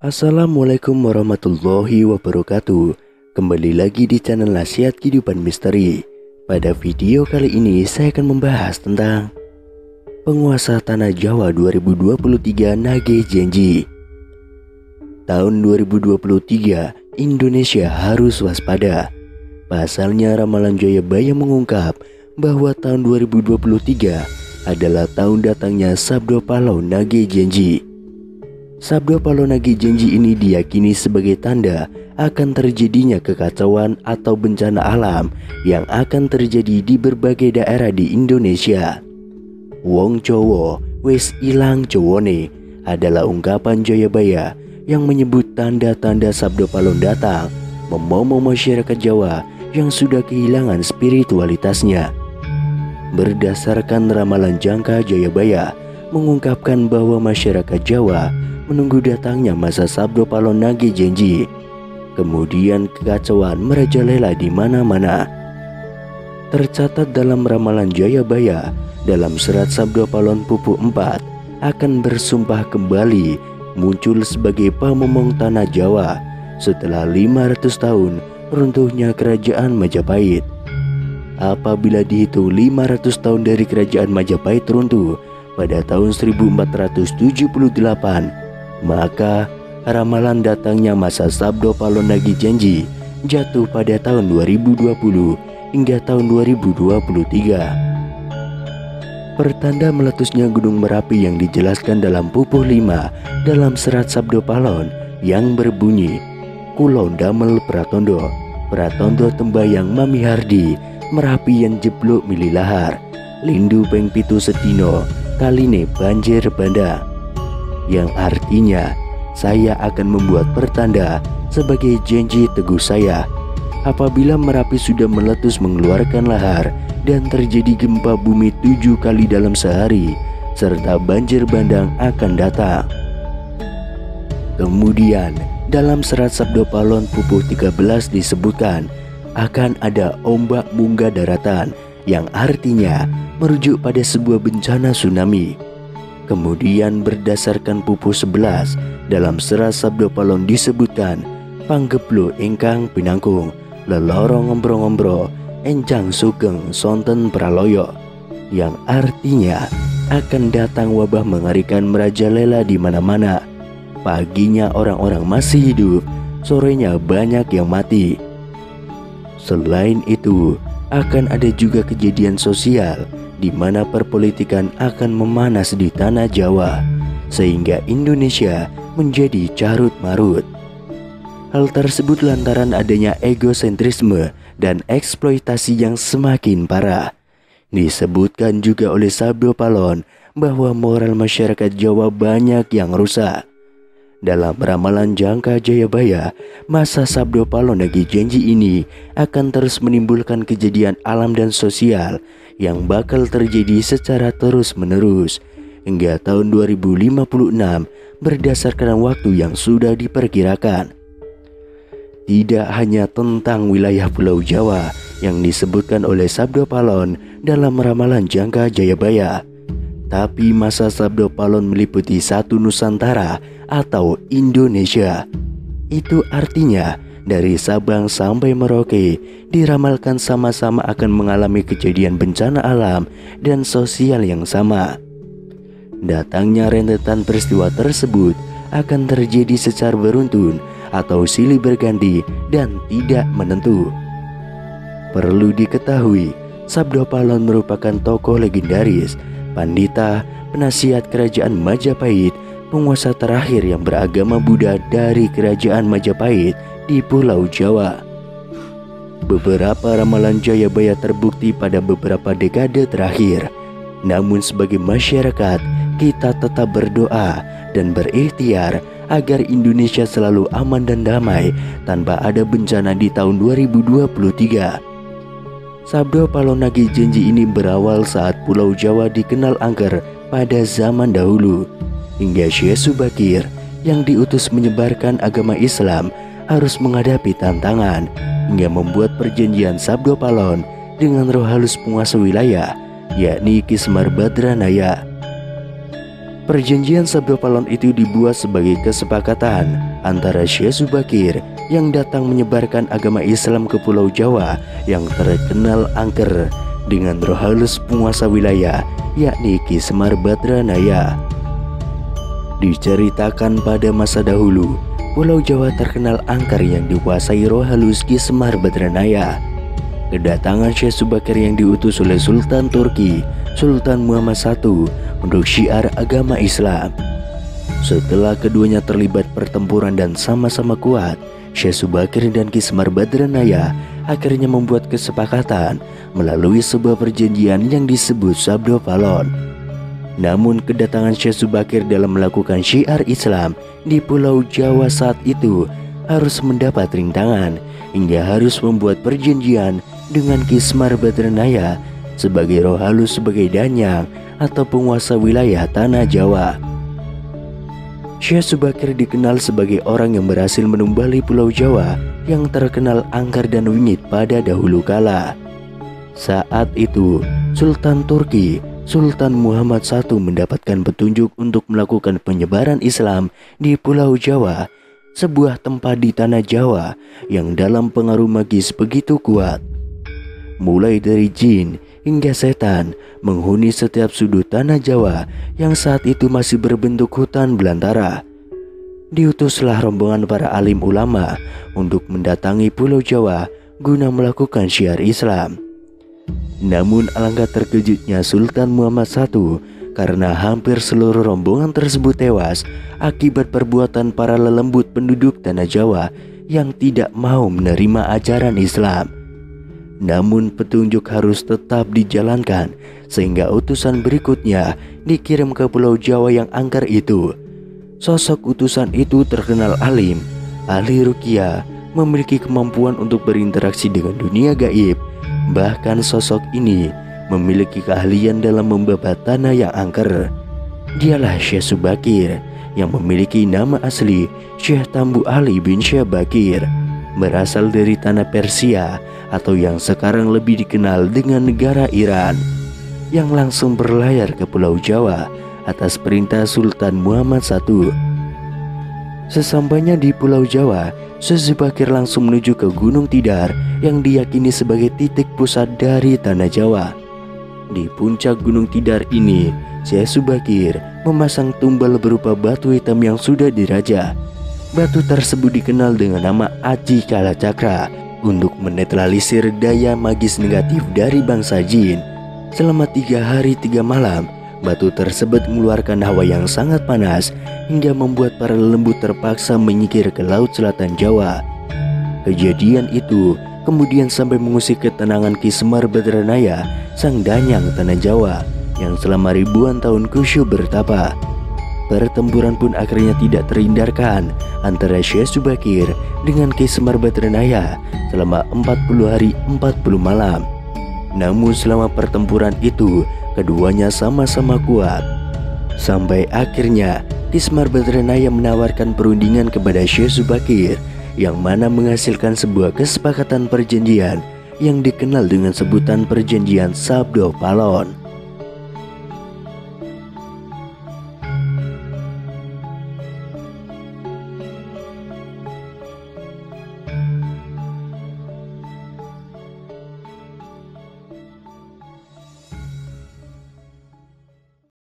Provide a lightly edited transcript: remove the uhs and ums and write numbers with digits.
Assalamualaikum warahmatullahi wabarakatuh. Kembali lagi di channel Nasihat Kehidupan Misteri. Pada video kali ini saya akan membahas tentang penguasa tanah Jawa 2023 nagih janji. Tahun 2023 Indonesia harus waspada. Pasalnya ramalan Jayabaya mengungkap bahwa tahun 2023 adalah tahun datangnya Sabdo Palau nagih janji. Sabdo Palau nagih janji ini diyakini sebagai tanda akan terjadinya kekacauan atau bencana alam yang akan terjadi di berbagai daerah di Indonesia. Wong Jowo wis ilang Jowone adalah ungkapan Jayabaya yang menyebut tanda-tanda Sabdo Palau datang memomong masyarakat Jawa yang sudah kehilangan spiritualitasnya. Berdasarkan ramalan jangka, Jayabaya mengungkapkan bahwa masyarakat Jawa menunggu datangnya masa Sabdo Palau nagih janji. Kemudian kekacauan merajalela di mana-mana. Tercatat dalam ramalan Jayabaya dalam serat Sabdo Palau Pupu 4 akan bersumpah kembali muncul sebagai pamomong tanah Jawa setelah 500 tahun runtuhnya kerajaan Majapahit. Apabila dihitung 500 tahun dari kerajaan Majapahit runtuh pada tahun 1478, maka ramalan datangnya masa Sabdo Palau nagih janji jatuh pada tahun 2020 hingga tahun 2023. Pertanda meletusnya Gunung Merapi yang dijelaskan dalam Pupuh 5 dalam serat Sabdo Palau yang berbunyi, Kulo damel pratondo, pratondo tembayang Mami Hardi, Merapi yang jeblok mililahar, lindu peng pitu sedino, kaline banjir bandang. Yang artinya saya akan membuat pertanda sebagai janji teguh saya apabila Merapi sudah meletus mengeluarkan lahar dan terjadi gempa bumi 7 kali dalam sehari serta banjir bandang akan datang. Kemudian dalam serat Sabdo Palau Pupuh 13 disebutkan akan ada ombak munggah daratan yang artinya merujuk pada sebuah bencana tsunami. Kemudian berdasarkan Pupuh 11 dalam serat Sabdo Palau disebutkan panggeblo ingkang pinangkung lelorong ngombro-ngombro enjang sugeng sonten praloyo, yang artinya akan datang wabah mengerikan merajalela di mana-mana. Paginya orang-orang masih hidup, sorenya banyak yang mati. Selain itu, akan ada juga kejadian sosial di mana perpolitikan akan memanas di tanah Jawa sehingga Indonesia menjadi carut marut. Hal tersebut lantaran adanya egosentrisme dan eksploitasi yang semakin parah. Disebutkan juga oleh Sabdo Palau bahwa moral masyarakat Jawa banyak yang rusak. Dalam ramalan jangka Jayabaya, masa Sabdo Palau nagih janji ini akan terus menimbulkan kejadian alam dan sosial yang bakal terjadi secara terus-menerus hingga tahun 2056 berdasarkan waktu yang sudah diperkirakan. Tidak hanya tentang wilayah Pulau Jawa yang disebutkan oleh Sabdo Palau dalam ramalan jangka Jayabaya, tapi masa Sabdo Palau meliputi satu Nusantara atau Indonesia. Itu artinya dari Sabang sampai Merauke diramalkan sama-sama akan mengalami kejadian bencana alam dan sosial yang sama. Datangnya rentetan peristiwa tersebut akan terjadi secara beruntun atau silih berganti dan tidak menentu. Perlu diketahui, Sabdo Palau merupakan tokoh legendaris, pandita, penasihat kerajaan Majapahit, penguasa terakhir yang beragama Buddha dari kerajaan Majapahit di Pulau Jawa. Beberapa ramalan Jayabaya terbukti pada beberapa dekade terakhir. Namun sebagai masyarakat, kita tetap berdoa dan berikhtiar agar Indonesia selalu aman dan damai tanpa ada bencana di tahun 2023. Sabdo Palau nagih janji ini berawal saat Pulau Jawa dikenal angker pada zaman dahulu, hingga Syekh Subakir yang diutus menyebarkan agama Islam harus menghadapi tantangan hingga membuat perjanjian Sabdo Palau dengan roh halus penguasa wilayah, yakni Ki Semar Badranaya. Perjanjian Sabdo Palau itu dibuat sebagai kesepakatan antara Syekh Subakir yang datang menyebarkan agama Islam ke Pulau Jawa yang terkenal angker dengan roh halus penguasa wilayah, yakni Ki Semar Badranaya. Diceritakan pada masa dahulu, Pulau Jawa terkenal angker yang dikuasai roh halus Ki Semar Badranaya. Kedatangan Syekh Subakir yang diutus oleh Sultan Turki, Sultan Muhammad I, untuk syiar agama Islam. Setelah keduanya terlibat pertempuran dan sama-sama kuat, Syekh Subakir dan Ki Semar Badranaya akhirnya membuat kesepakatan melalui sebuah perjanjian yang disebut Sabdo Palon. Namun kedatangan Syekh Subakir dalam melakukan syiar Islam di Pulau Jawa saat itu harus mendapat rintangan hingga harus membuat perjanjian dengan Ki Semar Badranaya sebagai roh halus sebagai danyang atau penguasa wilayah tanah Jawa. Syekh Subakir dikenal sebagai orang yang berhasil menumbali Pulau Jawa yang terkenal angker dan wingit pada dahulu kala. Saat itu, Sultan Turki, Sultan Muhammad I mendapatkan petunjuk untuk melakukan penyebaran Islam di Pulau Jawa, sebuah tempat di tanah Jawa yang dalam pengaruh magis begitu kuat. Mulai dari jin hingga setan menghuni setiap sudut tanah Jawa yang saat itu masih berbentuk hutan belantara. Diutuslah rombongan para alim ulama untuk mendatangi Pulau Jawa guna melakukan syiar Islam. Namun alangkah terkejutnya Sultan Muhammad I karena hampir seluruh rombongan tersebut tewas akibat perbuatan para lelembut penduduk tanah Jawa yang tidak mau menerima ajaran Islam. Namun petunjuk harus tetap dijalankan sehingga utusan berikutnya dikirim ke Pulau Jawa yang angker itu. Sosok utusan itu terkenal alim, ahli ruqyah, memiliki kemampuan untuk berinteraksi dengan dunia gaib. Bahkan sosok ini memiliki keahlian dalam membabat tanah yang angker. Dialah Syekh Subakir yang memiliki nama asli Syekh Tambu Ali bin Syekh Bakir, berasal dari tanah Persia atau yang sekarang lebih dikenal dengan negara Iran, yang langsung berlayar ke Pulau Jawa atas perintah Sultan Muhammad I. Sesampainya di Pulau Jawa, Syekh Subakir langsung menuju ke Gunung Tidar yang diyakini sebagai titik pusat dari tanah Jawa. Di puncak Gunung Tidar ini, Syekh Subakir memasang tumbal berupa batu hitam yang sudah dirajah. Batu tersebut dikenal dengan nama Aji Kalacakra untuk menetralisir daya magis negatif dari bangsa jin. Selama 3 hari 3 malam, batu tersebut mengeluarkan hawa yang sangat panas hingga membuat para lembut terpaksa menyingkir ke Laut Selatan Jawa. Kejadian itu kemudian sampai mengusik ketenangan Ki Semar Badranaya, sang danyang tanah Jawa yang selama ribuan tahun khusyuk bertapa. Pertempuran pun akhirnya tidak terhindarkan antara Syekh Subakir dengan Ki Semar Badranaya selama 40 hari 40 malam. Namun selama pertempuran itu keduanya sama-sama kuat. Sampai akhirnya Ki Semar Badranaya menawarkan perundingan kepada Syekh Subakir, yang mana menghasilkan sebuah kesepakatan perjanjian yang dikenal dengan sebutan perjanjian Sabdo Palon.